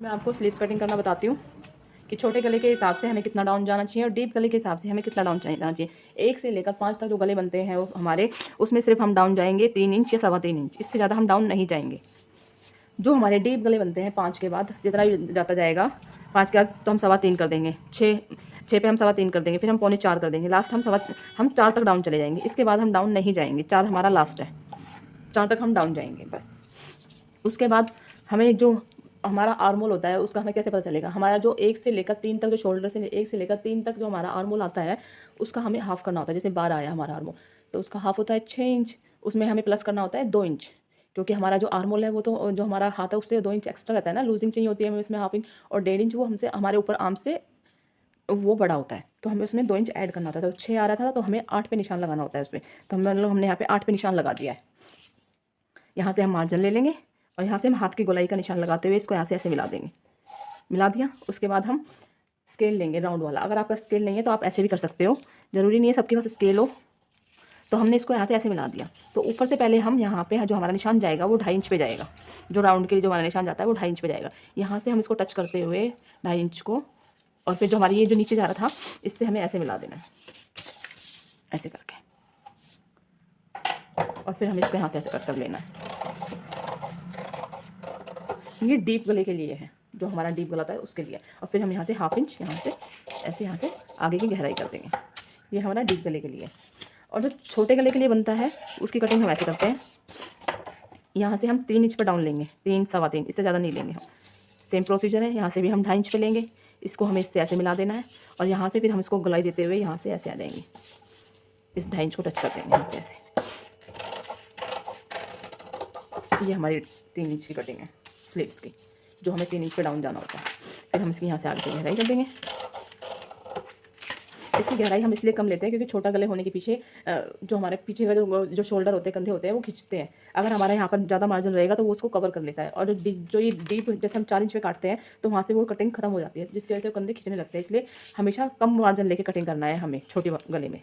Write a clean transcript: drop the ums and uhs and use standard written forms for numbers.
मैं आपको sleeves cutting करना बताती हूँ कि छोटे गले के हिसाब से हमें कितना डाउन जाना चाहिए और डीप गले के हिसाब से हमें कितना डाउन जाना चाहिए। 1 से लेकर 5 तक जो गले बनते हैं वो हमारे, उसमें सिर्फ हम डाउन जाएंगे 3 इंच या 3.25 इंच, इससे ज़्यादा हम डाउन नहीं जाएंगे। जो हमारे डीप गले बनते हैं 5 के बाद जितना भी जाता जाएगा, 5 के बाद तो हम 3.25 कर देंगे, 6 पे हम 3.25 कर देंगे, फिर हम 3.25 कर देंगे, लास्ट हम 4 तक डाउन चले जाएंगे। इसके बाद हम डाउन नहीं जाएंगे, 4 हमारा लास्ट है, 4 तक हम डाउन जाएंगे बस। उसके बाद हमें जो हमारा आर्मोल होता है उसका हमें कैसे पता चलेगा। हमारा जो 1 से लेकर 3 तक, जो शोल्डर से 1 से लेकर 3 तक जो हमारा आर्मोल आता है उसका हमें हाफ करना होता है। जैसे 12 आया हमारा आर्मोल तो उसका हाफ होता है 6 इंच, उसमें हमें प्लस करना होता है 2 इंच, क्योंकि हमारा जो आर्मोल है वो तो जो हमारा हाथ है उससे 2 इंच एक्स्ट्रा रहता है ना, लूजिंग चाहिए होती है हमें इसमें हाफ इंच, और 1.5 इंच वो हमसे हमारे ऊपर आर्म से वो बड़ा होता है, तो हमें उसमें 2 इंच ऐड करना होता है। तो 6 आ रहा था तो हमें 8 पे निशान लगाना होता है उसमें, तो हमने यहाँ पे 8 पे निशान लगा दिया है। यहाँ से हम मार्जिन ले लेंगे और यहाँ से हम हाथ की गोलाई का निशान लगाते हुए इसको यहाँ से ऐसे मिला देंगे। मिला दिया, उसके बाद हम स्केल लेंगे राउंड वाला। अगर आपका स्केल नहीं है तो आप ऐसे भी कर सकते हो, ज़रूरी नहीं है सबके पास स्केल हो। तो हमने इसको यहाँ से ऐसे मिला दिया, तो ऊपर से पहले हम यहाँ पे जो हमारा निशान जाएगा वो 2.5 इंच पे जाएगा। जो राउंड के लिए जो हमारा निशान जाता है वो 2.5 इंच पे जाएगा। यहाँ से हम इसको टच करते हुए 2.5 इंच को, और फिर जो हमारी ये जो नीचे जा रहा था इससे हमें ऐसे मिला देना है, ऐसे करके, और फिर हमें इसको यहाँ से ऐसे कट कर लेना है। ये डीप गले के लिए है, जो हमारा डीप गला था है उसके लिए। और फिर हम यहाँ से हाफ इंच यहाँ से ऐसे यहाँ से आगे की गहराई कर देंगे। ये हमारा डीप गले के लिए। और जो छोटे गले के लिए बनता है उसकी कटिंग हम ऐसे करते हैं, यहाँ से हम 3 इंच पर डाउन लेंगे, 3 3.25, इससे ज़्यादा नहीं लेंगे हम। सेम प्रोसीजर है, यहाँ से भी हम 2.5 इंच पे लेंगे, इसको हमें इससे ऐसे मिला देना है, और यहाँ से फिर हम इसको गलाई देते हुए यहाँ से ऐसे आ जाएंगे, इस 2.5 इंच को टच कर देंगे यहाँ से ऐसे। ये हमारी 3 इंच की कटिंग है स्लीव्स की, जो हमें 3 इंच पे डाउन जाना होता है। फिर हम इसकी यहाँ से आगे से गहराई कर देंगे। इसकी गहराई हम इसलिए कम लेते हैं क्योंकि छोटा गले होने के पीछे जो हमारे पीछे का जो शोल्डर होते हैं, कंधे होते हैं, वो खींचते हैं। अगर हमारे यहाँ पर ज़्यादा मार्जिन रहेगा तो वो उसको कवर कर लेता है, और जो ये डीप जैसे हम 4 इंच पे काटते हैं तो वहाँ से वो कटिंग खत्म हो जाती है, जिसकी वजह से कंधे खींचने लगते हैं। इसलिए हमेशा कम मार्जिन लेके कटिंग करना है हमें छोटे गले में।